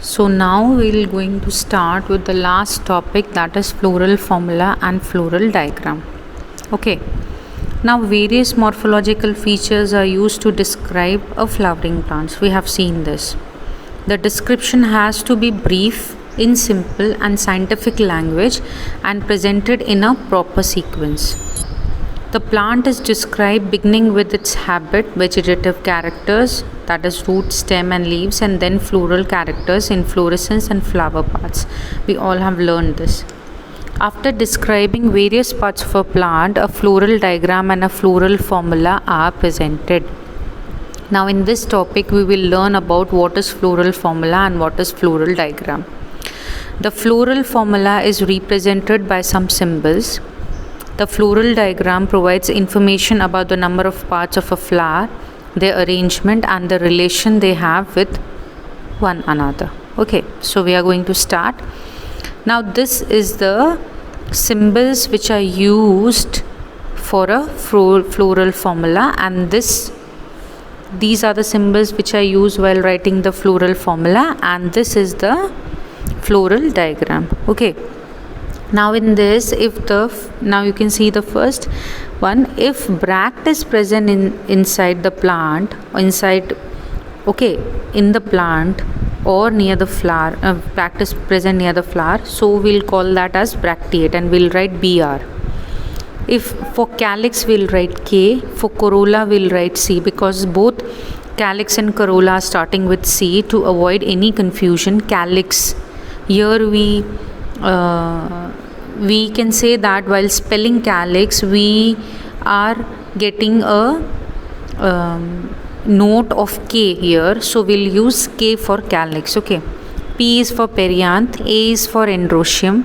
So now we're going to start with the last topic, that is floral formula and floral diagram. Okay. Now various morphological features are used to describe a flowering plant. We have seen this. The description has to be brief, in simple and scientific language and presented in a proper sequence. The plant is described beginning with its habit, vegetative characters, that is root, stem and leaves, and then floral characters, inflorescence and flower parts. We all have learned this. After describing various parts of a plant, a floral diagram and a floral formula are presented. Now in this topic we will learn about what is floral formula and what is floral diagram. The floral formula is represented by some symbols. The floral diagram provides information about the number of parts of a flower, their arrangement and the relation they have with one another. Okay, so we are going to start. Now this is the symbols which are used for a floral formula, and these are the symbols which are used while writing the floral formula, and this is the floral diagram. Okay. Now in this, now you can see the first one. If bract is present inside the plant, in the plant or near the flower, bract is present near the flower, so we'll call that as bracteate and we'll write BR. If for calyx we'll write K, for corolla we'll write C, because both calyx and corolla are starting with C to avoid any confusion. Calyx, here we can say that while spelling calyx we are getting a note of K here, so we'll use K for calyx. Okay, P is for perianth, A is for androecium,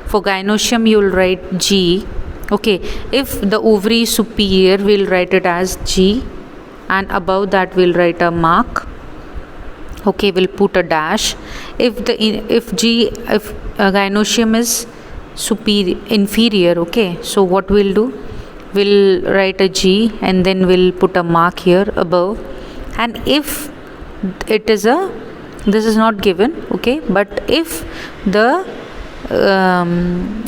for gynoecium you will write G. Okay, if the ovary is superior we'll write it as G, and above that we'll write a mark. Okay, we'll put a dash. If gynoecium is inferior, okay, so what we'll do, we'll write a G and then we'll put a mark here above. And if it is this is not given, okay, but if the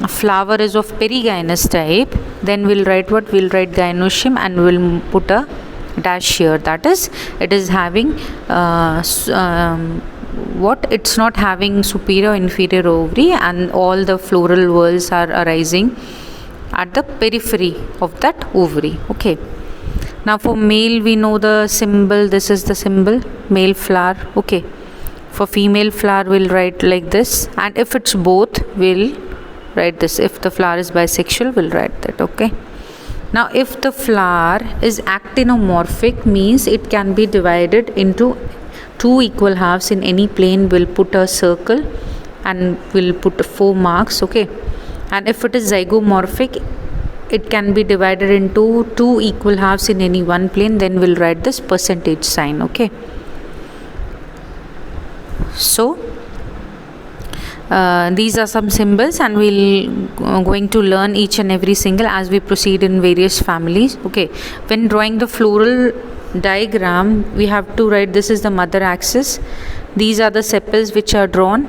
flower is of perigynous type, then we'll write what, we'll write gynoecium and we'll put a dash here, that is it is having it's not having superior or inferior ovary, and all the floral whorls are arising at the periphery of that ovary. Okay, now for male we know the symbol, this is the symbol, male flower. Okay, for female flower we'll write like this, and if it's both we'll write this. If the flower is bisexual we'll write that. Okay, now if the flower is actinomorphic, means it can be divided into two equal halves in any plane, we'll put a circle and we'll put 4 marks. Okay, and if it is zygomorphic, it can be divided into two equal halves in any one plane, then we'll write this percentage sign. Okay, so these are some symbols, and we'll going to learn each and every single as we proceed in various families. Okay, when drawing the floral diagram we have to write, this is the mother axis, these are the sepals which are drawn.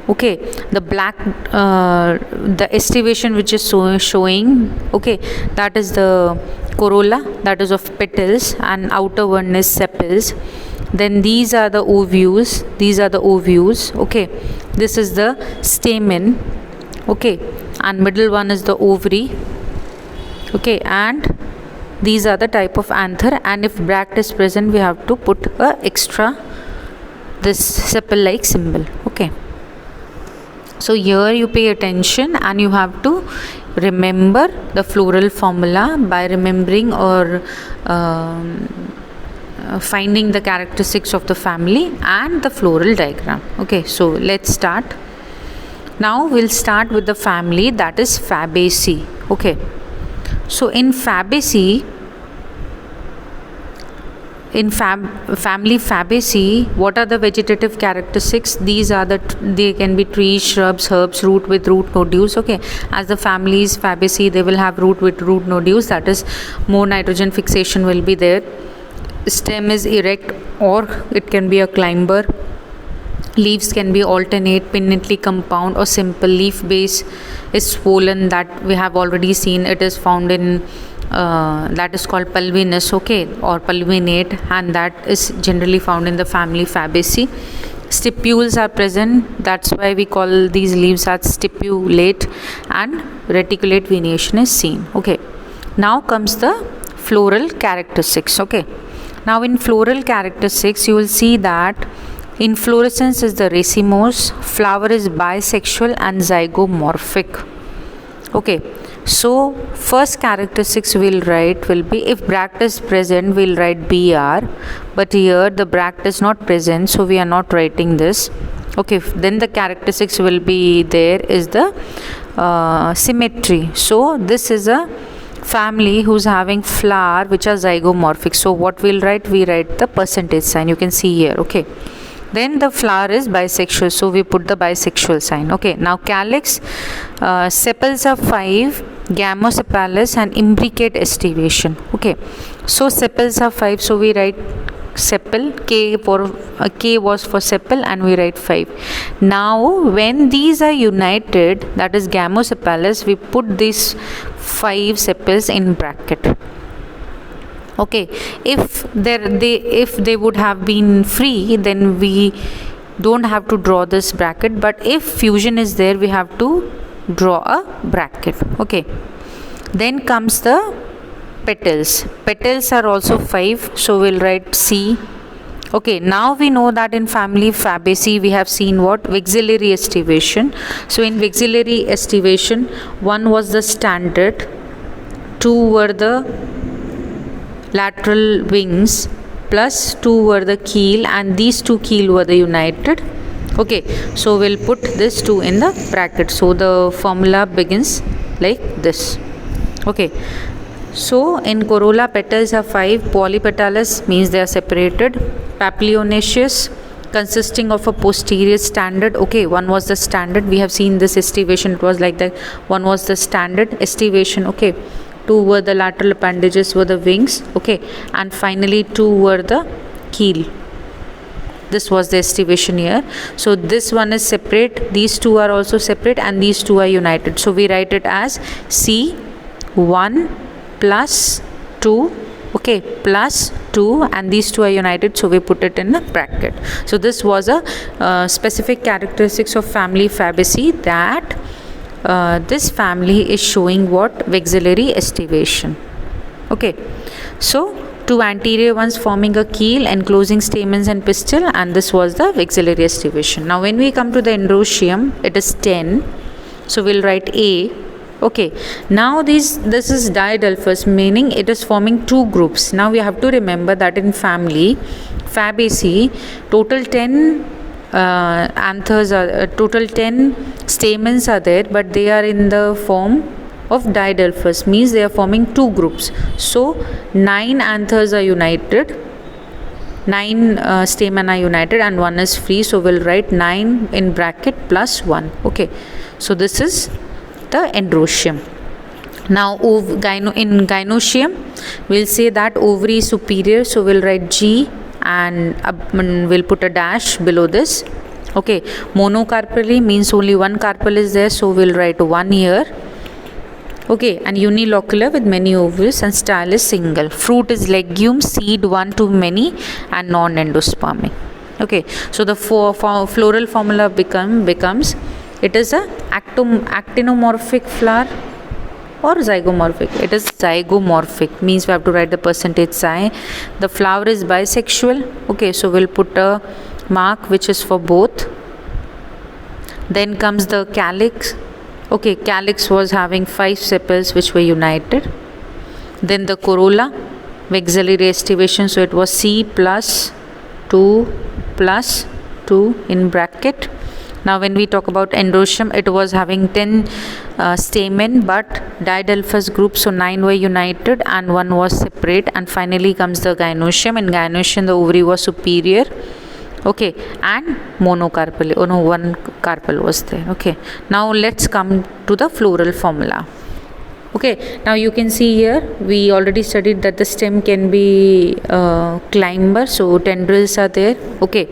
Okay, the black the estivation which is showing, okay, that is the corolla, that is of petals, and outer one is sepals. Then these are the ovules, okay, this is the stamen, okay, and middle one is the ovary. Okay, and these are the type of anther, and if bract is present we have to put a extra this sepal like symbol. Okay, so here you pay attention and you have to remember the floral formula by remembering or finding the characteristics of the family and the floral diagram. Okay, so let's start. Now we'll start with the family, that is Fabaceae. Okay, so in Fabaceae, family Fabaceae, what are the vegetative characteristics? These are they can be trees, shrubs, herbs, root with root nodules. Okay, as the families Fabaceae, they will have root with root nodules, that is more nitrogen fixation will be there. Stem is erect or it can be a climber. Leaves can be alternate, pinnately compound, or simple. Leaf base is swollen, that we have already seen. It is found in that is called pulvinous, okay, or pulvinate, and that is generally found in the family Fabaceae. Stipules are present, that's why we call these leaves as stipulate, and reticulate venation is seen. Okay, now comes the floral characteristics. Okay, now in floral characteristics you will see that inflorescence is the racemose, flower is bisexual and zygomorphic. Okay, so first characteristics we'll write will be, if bract is present we'll write BR, but here the bract is not present, so we are not writing this. Okay, then the characteristics will be there is the symmetry. So this is a family who's having flower which are zygomorphic. So what we'll write, we write the percentage sign, you can see here. Okay, then the flower is bisexual, so we put the bisexual sign. Okay, now calyx, sepals are 5, gamosepalous and imbricate estivation. Okay, so sepals are 5, so we write sepal, K was for sepal, and we write 5. Now when these are united, that is gamosepalous, we put these 5 sepals in bracket. Okay, if they would have been free, then we don't have to draw this bracket, but if fusion is there, we have to draw a bracket. Okay, then comes the petals. Petals are also 5, so we'll write C. Okay, now we know that in family Fabaceae we have seen what? Vexillary estivation. So in vexillary estivation, 1 was the standard, 2 were the lateral wings, plus 2 were the keel, and these 2 keel were the united. Okay, so we'll put this 2 in the bracket. So the formula begins like this. Okay, so in corolla petals are 5, polypetalous means they are separated, papilionaceous consisting of a posterior standard. Okay, 1 was the standard, we have seen this estivation, it was like that. 1 was the standard estivation. Okay, 2 were the lateral appendages, were the wings. Okay, and finally 2 were the keel. This was the estivation here. So this one is separate, these 2 are also separate, and these 2 are united. So we write it as C1 plus 2. Okay, plus 2, and these 2 are united, so we put it in a bracket. So this was a specific characteristics of family Fabaceae, that this family is showing what? Vexillary estivation. Okay, so 2 anterior ones forming a keel enclosing stamens and pistil, and this was the vexillary estivation. Now when we come to the androecium, it is 10, so we'll write A. Okay, now this is diadelphous, meaning it is forming 2 groups. Now we have to remember that in family Fabaceae, total 10 anthers are total 10 stamens are there, but they are in the form of diadelphous, means they are forming 2 groups. So 9 anthers are united, 9 stamen are united, and 1 is free, so we'll write 9 in bracket plus 1. Okay, so this is the androecium. Now in gynoecium, we'll say that ovary is superior, so we'll write G, and we'll put a dash below this. Okay, monocarpally means only 1 carpel is there, so we'll write 1 here. Okay, and unilocular with many ovules, and style is single. Fruit is legume, seed 1 to many, and non-endospermic. Okay, so the floral formula becomes it is a actinomorphic flower or zygomorphic. It is zygomorphic, means we have to write the percentage sign. The flower is bisexual. Okay, so we'll put a mark which is for both. Then comes the calyx. Okay, calyx was having 5 sepals which were united. Then the corolla, vexillary estivation, so it was C plus 2 in bracket. Now when we talk about androecium, it was having 10 stamen but diadelphous group, so 9 were united and 1 was separate. And finally comes the gynoecium. In gynoecium the ovary was superior, okay, and monocarpal, oh no, 1 carpel was there. Okay, now let's come to the floral formula. Okay, now you can see here we already studied that the stem can be climber, so tendrils are there. Okay,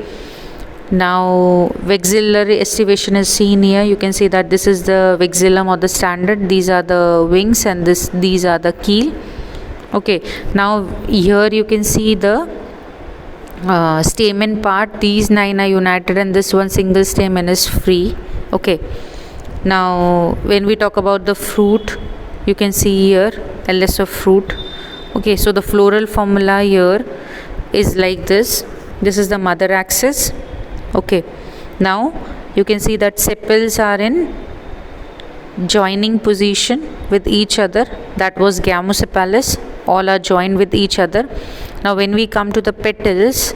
Now vexillary estivation is seen here. You can see that this is the vexillum or the standard, these are the wings, and these are the keel. Okay, now here you can see the stamen part. These 9 are united and this one single stamen is free. Okay, now when we talk about the fruit, you can see here LS of fruit. Okay, so the floral formula here is like this. This is the mother axis. Okay, now you can see that sepals are in joining position with each other. That was gamosepalous. All are joined with each other. Now when we come to the petals,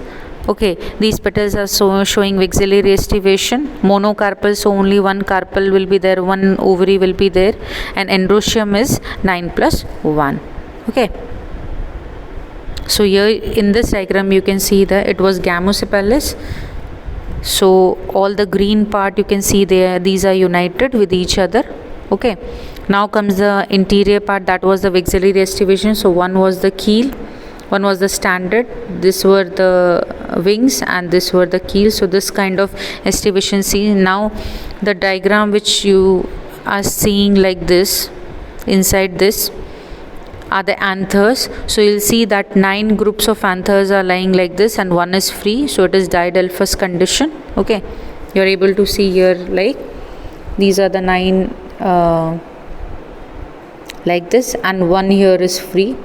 okay, these petals are showing vexillary estivation. Monocarpal, so only one carpel will be there, one ovary will be there, and androecium is 9 plus 1. Okay, so here in this diagram you can see that it was gamosepalous. So all the green part you can see there, these are united with each other. Okay, now comes the interior part, that was the vexillary estivation. So one was the keel, one was the standard, this were the wings, and this were the keel. So this kind of estivation seen. Now the diagram which you are seeing like this, inside this are the anthers. So you'll see that 9 groups of anthers are lying like this and one is free, so it is diadelphous condition. Okay, you're able to see here, like these are the 9 like this, and one here is free.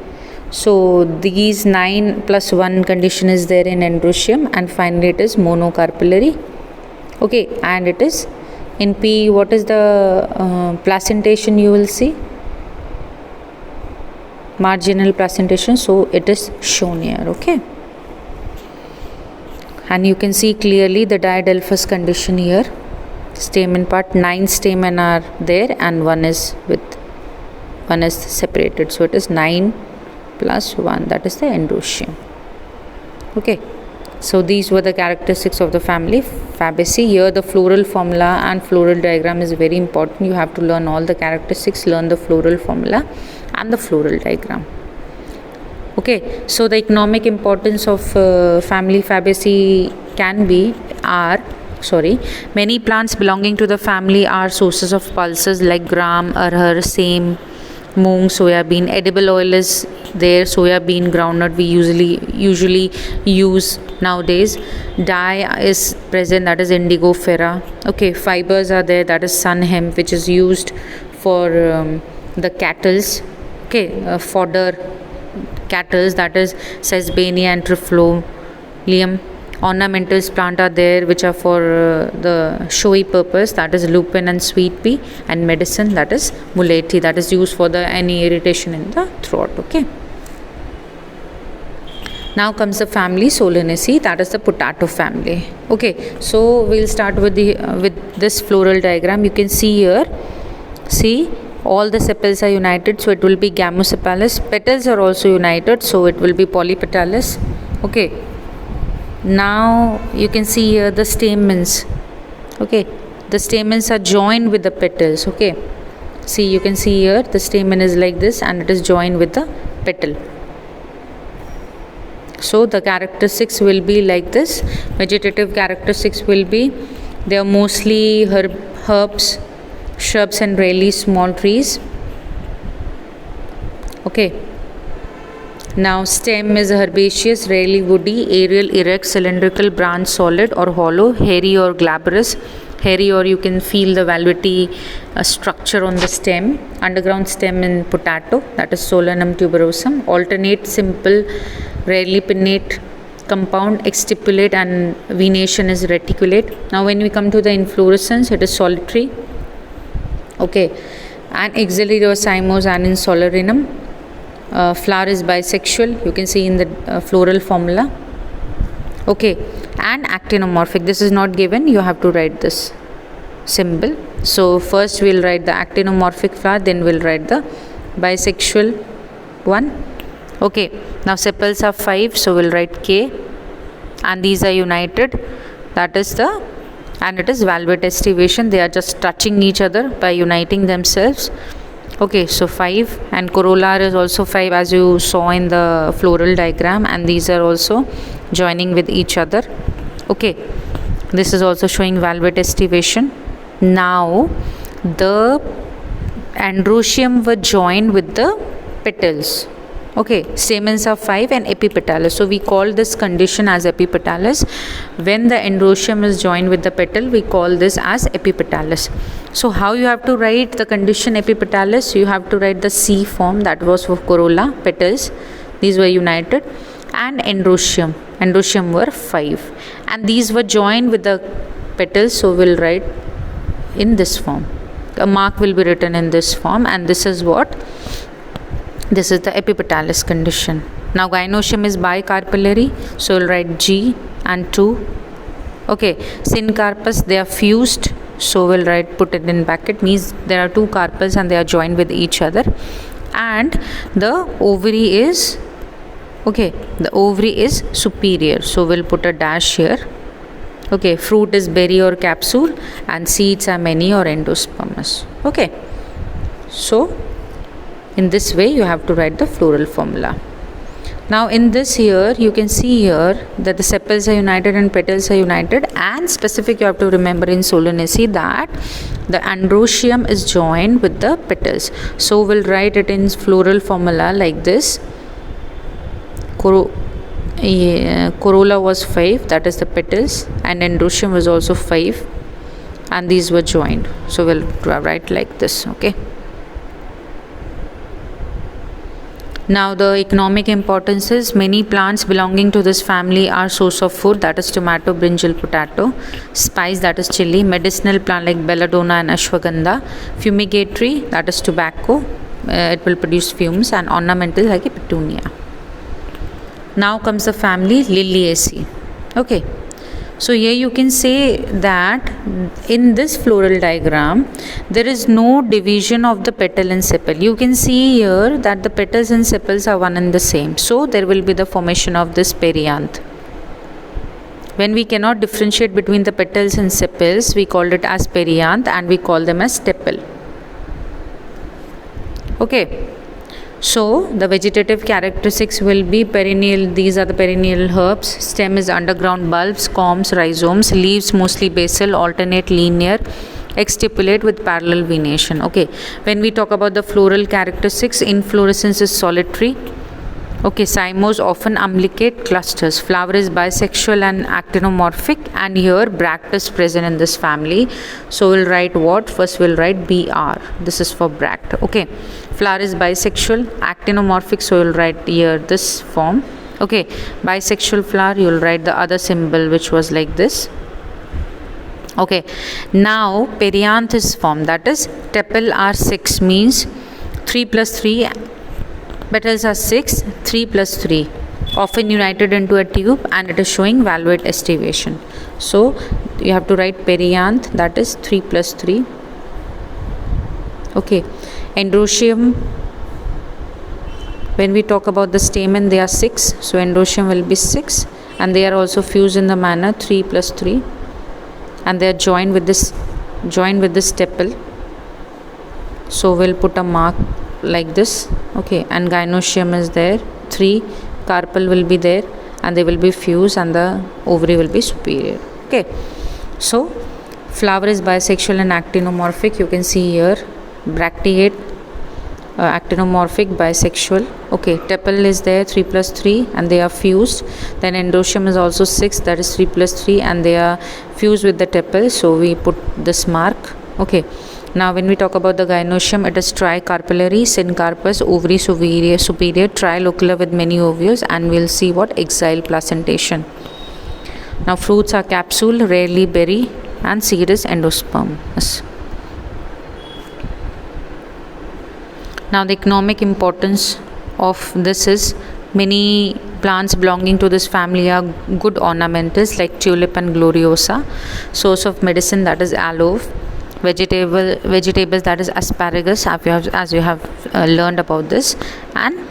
So these 9 plus 1 condition is there in androecium, and finally it is monocarpellary. Okay, and it is in P. What is the placentation you will see? Marginal placentation, so it is shown here. Okay, and you can see clearly the diadelphous condition here. Stamen part, 9 stamen are there and one is separated, so it is 9 plus 1, that is the androecium. Okay, so these were the characteristics of the family Fabaceae. Here the floral formula and floral diagram is very important. You have to learn all the characteristics, learn the floral formula and the floral diagram. Okay, so the economic importance of family Fabaceae can be many plants belonging to the family are sources of pulses like gram, arhar, same, moong, soya bean. Edible oil is there, soya bean, groundnut we usually use nowadays. Dye is present, that is indigo fera. Okay, fibers are there, that is sun hemp, which is used for the cattles. Okay, fodder cattles, that is sesbania and trifolium. Ornamentals plant are there which are for the showy purpose, that is lupin and sweet pea, and medicine, that is muletti, that is used for any irritation in the throat. Okay, now comes the family Solanaceae, that is the potato family. Okay, so we'll start with this floral diagram. You can see here, see all the sepals are united, so it will be gamosepalous. Petals are also united, so it will be polypetalous. Okay, now you can see here the stamens. Okay, the stamens are joined with the petals. Okay, see, you can see here the stamen is like this and it is joined with the petal. So the characteristics will be like this. Vegetative characteristics will be, they are mostly herbs, shrubs and rarely small trees. Okay, now stem is herbaceous, rarely woody, aerial, erect, cylindrical, branch, solid or hollow, hairy or glabrous. Hairy, or you can feel the velvety structure on the stem. Underground stem in potato, that is Solanum tuberosum. Alternate, simple, rarely pinnate, compound, exstipulate, and venation is reticulate. Now when we come to the inflorescence, it is solitary. Okay, and axillary or cymose and in solerinum. Flower is bisexual, you can see in the floral formula. Okay, and actinomorphic, this is not given, you have to write this symbol. So first we'll write the actinomorphic flower, then we'll write the bisexual one. Okay, now sepals are 5, so we'll write K, and these are united, that is and it is valvate estivation, they are just touching each other by uniting themselves. Okay, so 5, and corolla is also 5 as you saw in the floral diagram, and these are also joining with each other. Okay, This is also showing valvate estivation. Now the androecium were joined with the petals. Okay, stamens are 5 and epipetalous. So we call this condition as epipetalous. When the androecium is joined with the petal, we call this as epipetalous. So how you have to write the condition epipetalous? You have to write the C form, that was for corolla, petals. These were united, and androecium. Androecium were 5, and these were joined with the petals. So we'll write in this form. A mark will be written in this form, and this is what? This is the epipetalous condition. Now gynoecium is bicarpellary, so we'll write G and 2. Okay, syncarpus, they are fused, so we'll write, put it in bracket, means there are two carpels and they are joined with each other. And the ovary is, okay, the ovary is superior, so we'll put a dash here. Okay, fruit is berry or capsule, and seeds are many or endospermous. Okay, so in this way you have to write the floral formula. Now in this here, you can see here that the sepals are united and petals are united, and specific you have to remember in Solanaceae that the androecium is joined with the petals. So we'll write it in floral formula like this. Corolla was 5, that is the petals, and androecium was also 5, and these were joined. So we'll write like this. Okay. Now the economic importance is, many plants belonging to this family are source of food, that is tomato, brinjal, potato, spice, that is chili, medicinal plant like belladonna and ashwagandha, fumigatory, that is tobacco, it will produce fumes, and ornamental like a petunia. Now comes the family Liliaceae. Okay, so here you can say that in this floral diagram there is no division of the petal and sepal. You can see here that the petals and sepals are one and the same, so there will be the formation of this perianth. When we cannot differentiate between the petals and sepals, we call it as perianth, and we call them as stepal. Okay, so the vegetative characteristics will be perennial. These are the perennial herbs. Stem is underground bulbs, corms, rhizomes. Leaves mostly basal, alternate, linear, exstipulate with parallel venation. Okay, when we talk about the floral characteristics, inflorescence is solitary. Okay, cymos often umbilicate clusters. Flower is bisexual and actinomorphic, and here bract is present in this family. So we'll write what? First we'll write BR. This is for bract. Okay, flower is bisexual, actinomorphic, so you'll write here this form. Okay, bisexual flower, you'll write the other symbol which was like this. Okay, now perianth is formed, that is tepal are 6, means 3 plus 3. Petals are 6, 3 plus 3, often united into a tube, and it is showing valvate estivation. So you have to write perianth, that is 3 plus 3. Okay, androecium, when we talk about the stamen, they are 6, so androecium will be 6, and they are also fused in the manner 3 plus 3, and they are joined with this stepal. So we'll put a mark like this. Okay, and gynoecium is there, 3 carpel will be there, and they will be fused, and the ovary will be superior. Okay, so flower is bisexual and actinomorphic. You can see here bracteate, actinomorphic, bisexual. Okay, tepal is there, 3 plus 3, and they are fused. Then androecium is also 6, that is 3 plus 3, and they are fused with the tepal, so we put this mark. Okay, now when we talk about the gynoecium, it is tricarpellary, syncarpus, ovary superior, trilocular with many ovules, and we'll see what? Exile placentation. Now fruits are capsule, rarely berry, and seed is endospermous. Now the economic importance of this is, many plants belonging to this family are good ornamentals like tulip and gloriosa. Source of medicine, that is aloe. Vegetables, that is asparagus, as you have learned about this. And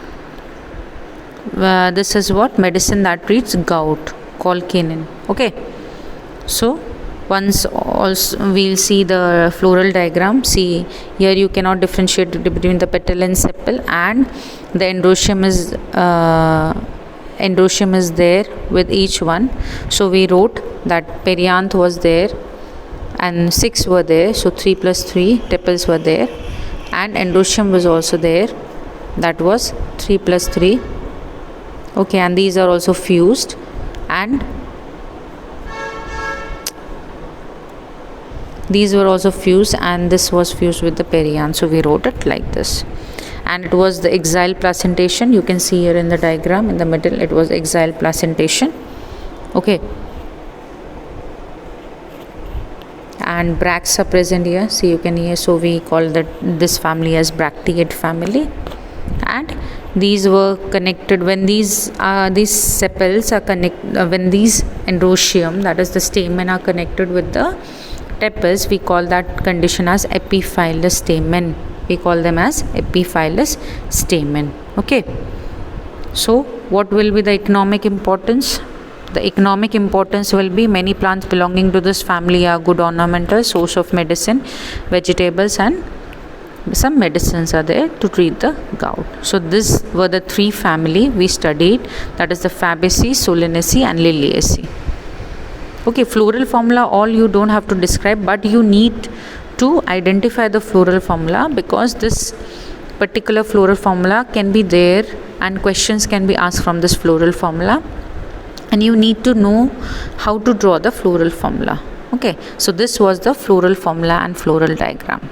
this is what? Medicine that treats gout, called quinine. Okay, so once also we'll see the floral diagram. See here, you cannot differentiate between the petal and sepal, and the androecium is there with each one. So we wrote that perianth was there and 6 were there, so 3 plus 3 tepals were there, and endometrium was also there, that was 3 plus 3. Okay, and these are also fused, and these were also fused, and this was fused with the perianth, so we wrote it like this. And it was the axile placentation, you can see here in the diagram in the middle, it was axile placentation. Okay, and bracts are present here, so you can hear, so we call this family as bracteate family. And these were connected when these sepals are connected, when these endometrium, that is the stamen, are connected with the tepals, we call that condition as epiphyllous stamen. We call them as epiphyllous stamen. Okay, so what will be the economic importance? The economic importance will be many plants belonging to this family are good ornamental source of medicine, vegetables, and some medicines are there to treat the gout. So these were the 3 family we studied, that is the Fabaceae, Solanaceae, and Liliaceae. Okay, floral formula all you don't have to describe, but you need to identify the floral formula, because this particular floral formula can be there and questions can be asked from this floral formula, and you need to know how to draw the floral formula. Okay, so this was the floral formula and floral diagram.